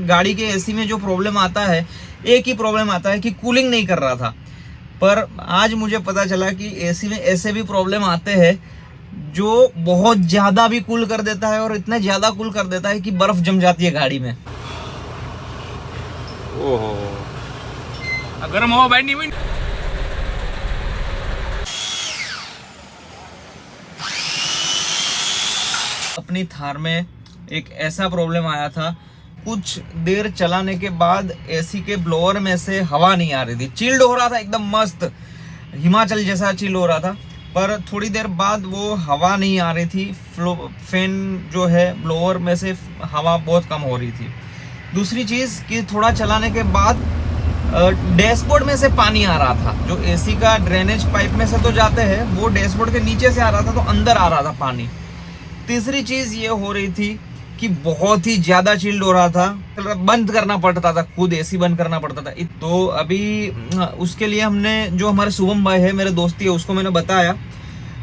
गाड़ी के एसी में जो प्रॉब्लम आता है, एक ही प्रॉब्लम आता है कि कूलिंग नहीं कर रहा था। पर आज मुझे पता चला कि एसी में ऐसे भी प्रॉब्लम आते हैं जो बहुत ज़्यादा भी कूल कर देता है, और इतना ज़्यादा कूल कर देता है कि बर्फ़ जम जाती है गाड़ी में। ओहो, गरम हवा बाहर नहीं हुई। अपनी थार में एक ऐसा प्रॉब्लम आया था, कुछ देर चलाने के बाद एसी के ब्लोअर में से हवा नहीं आ रही थी। चिल्ड हो रहा था, एकदम मस्त हिमाचल जैसा चिल हो रहा था, पर थोड़ी देर बाद वो हवा नहीं आ रही थी। फैन जो है ब्लोअर में से हवा बहुत कम हो रही थी। दूसरी चीज़ कि थोड़ा चलाने के बाद डैशबोर्ड में से पानी आ रहा था। जो एसी का ड्रेनेज पाइप में से तो जाते हैं, वो डैशबोर्ड के नीचे से आ रहा था, तो अंदर आ रहा था पानी। तीसरी चीज़ ये हो रही थी कि बहुत ही ज़्यादा चिल्ड हो रहा था, बंद करना पड़ता था, खुद एसी बंद करना पड़ता था। तो अभी उसके लिए हमने, जो हमारे शुभम भाई है, मेरे दोस्ती है, उसको मैंने बताया।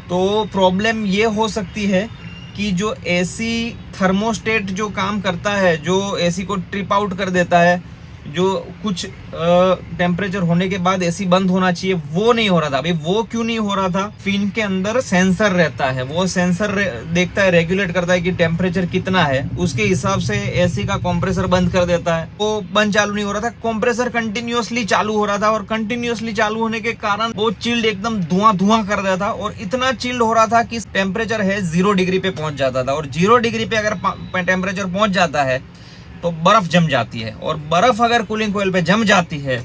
तो प्रॉब्लम ये हो सकती है कि जो एसी थर्मोस्टेट जो काम करता है, जो एसी को ट्रिप आउट कर देता है, जो कुछ टेम्परेचर होने के बाद एसी बंद होना चाहिए, वो नहीं हो रहा था। अभी वो क्यों नहीं हो रहा था? फिन के अंदर सेंसर रहता है, वो सेंसर देखता है, रेगुलेट करता है कि टेम्परेचर कितना है, उसके हिसाब से एसी का कंप्रेसर बंद कर देता है। वो बंद चालू नहीं हो रहा था, कंप्रेसर कंटिन्यूअसली चालू हो रहा था, और कंटिन्यूअसली चालू होने के कारण वो चिल्ड एकदम धुआं कर रहा था, और इतना चिल्ड हो रहा था कि टेम्परेचर है 0 डिग्री पे पहुंच जाता था। और 0 डिग्री पे अगर टेम्परेचर पहुंच जाता है तो बर्फ जम जाती है, और बर्फ अगर कूलिंग कोयल पे जम जाती है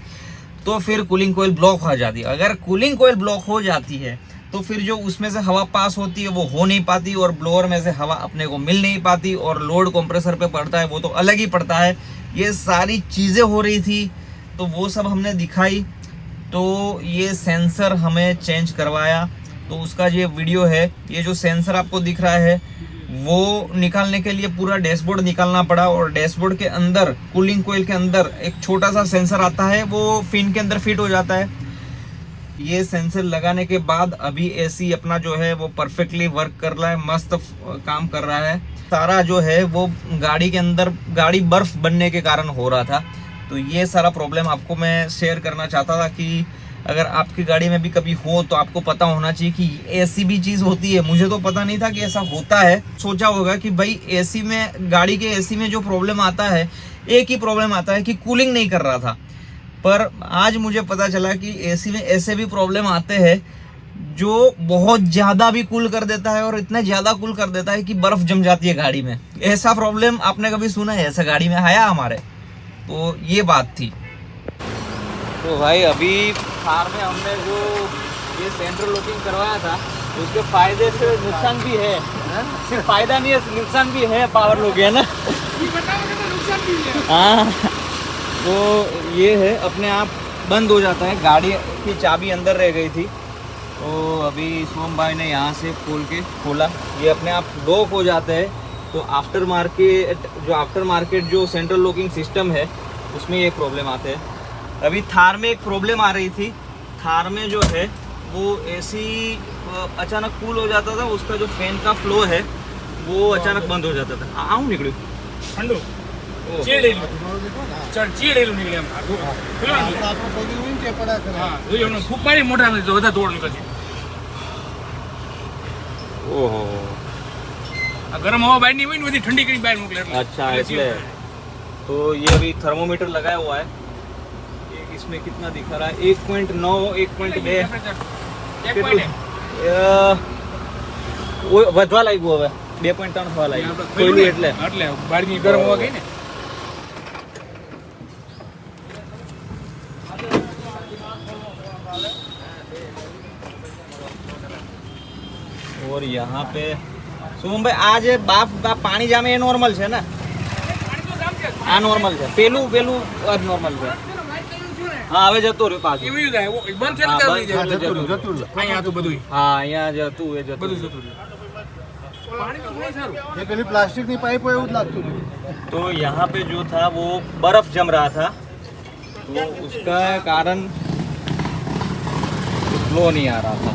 तो फिर कूलिंग कोयल ब्लॉक हो जाती है। अगर कूलिंग कोयल ब्लॉक हो जाती है तो फिर जो उसमें से हवा पास होती है वो हो नहीं पाती, और ब्लोअर में से हवा अपने को मिल नहीं पाती, और लोड कंप्रेसर पे पड़ता है वो तो अलग ही पड़ता है। ये सारी चीज़ें हो रही थी, तो वो सब हमने दिखाई। तो ये सेंसर हमें चेंज करवाया, तो उसका ये वीडियो है। ये जो सेंसर आपको दिख रहा है वो निकालने के लिए पूरा डैशबोर्ड निकालना पड़ा, और डैशबोर्ड के अंदर, कूलिंग कोयल के अंदर एक छोटा सा सेंसर आता है, वो फिन के अंदर फिट हो जाता है। ये सेंसर लगाने के बाद अभी एसी अपना जो है वो परफेक्टली वर्क कर रहा है, मस्त काम कर रहा है। सारा जो है वो गाड़ी के अंदर, गाड़ी बर्फ बनने के कारण हो रहा था। तो ये सारा प्रॉब्लम आपको मैं शेयर करना चाहता था कि अगर आपकी गाड़ी में भी कभी हो तो आपको पता होना चाहिए कि ऐसी भी चीज़ होती है। मुझे तो पता नहीं था कि ऐसा होता है। सोचा होगा कि भाई एसी में, गाड़ी के एसी में जो प्रॉब्लम आता है, एक ही प्रॉब्लम आता है कि कूलिंग नहीं कर रहा था। पर आज मुझे पता चला कि एसी में ऐसे भी प्रॉब्लम आते हैं जो बहुत ज़्यादा भी कूल कर देता है, और इतना ज़्यादा कूल कर देता है कि बर्फ़ जम जाती है गाड़ी में। ऐसा प्रॉब्लम आपने कभी सुना है? ऐसा गाड़ी में आया हमारे? तो ये बात थी। तो भाई अभी थार में हमने जो ये सेंट्रल लॉकिंग करवाया था, उसके फायदे से नुकसान भी है। सिर्फ फायदा नहीं है, नुकसान भी है। पावर लोग है ना, हाँ। तो ये है, अपने आप बंद हो जाता है। गाड़ी की चाबी अंदर रह गई थी, तो अभी सोम भाई ने यहाँ से खोला, ये अपने आप लॉक हो जाते हैं। तो आफ्टर मार्केट जो सेंट्रल लॉकिंग सिस्टम है, उसमें ये प्रॉब्लम आते हैं। अभी थार में एक प्रॉब्लम आ रही थी। थार में जो है वो एसी अचानक कूल हो जाता था, उसका जो फैन का फ्लो है वो अचानक बंद हो जाता था। आऊँ निकलू ठंडो गरम हवा बाहर नहीं हुई, ठंडी करी बाहर मोकले। अच्छा, इसलिए। तो ये अभी थर्मोमीटर लगाया हुआ है, इसमें कितना दिखा रहा है? 1.9, 1.2 વધવા લાગ્યું, હવે 2.3 થવા લાગ્યું કોઈલું, એટલે બારની ગરમ હવા ગઈ ને। और यहाँ पे शुभम भाई आज बाप पानी जामे એ નોર્મલ છે ને? આ નોર્મલ છે, પેલું નોર્મલ છે। हाँ, હવે જતો રહ્યો પાછો, એવું થાય ઓ બંધ છે ને, જતું અહીંયા તો બધું, हाँ અહીંયા જતું એ જતું બધું જતું પાણી તો બહુ સારું। ये पहले प्लास्टिक की पाइप है, वो लागतो नहीं। तो यहाँ पे जो था वो बर्फ जम रहा था, तो उसका कारण फ्लो नहीं आ रहा था।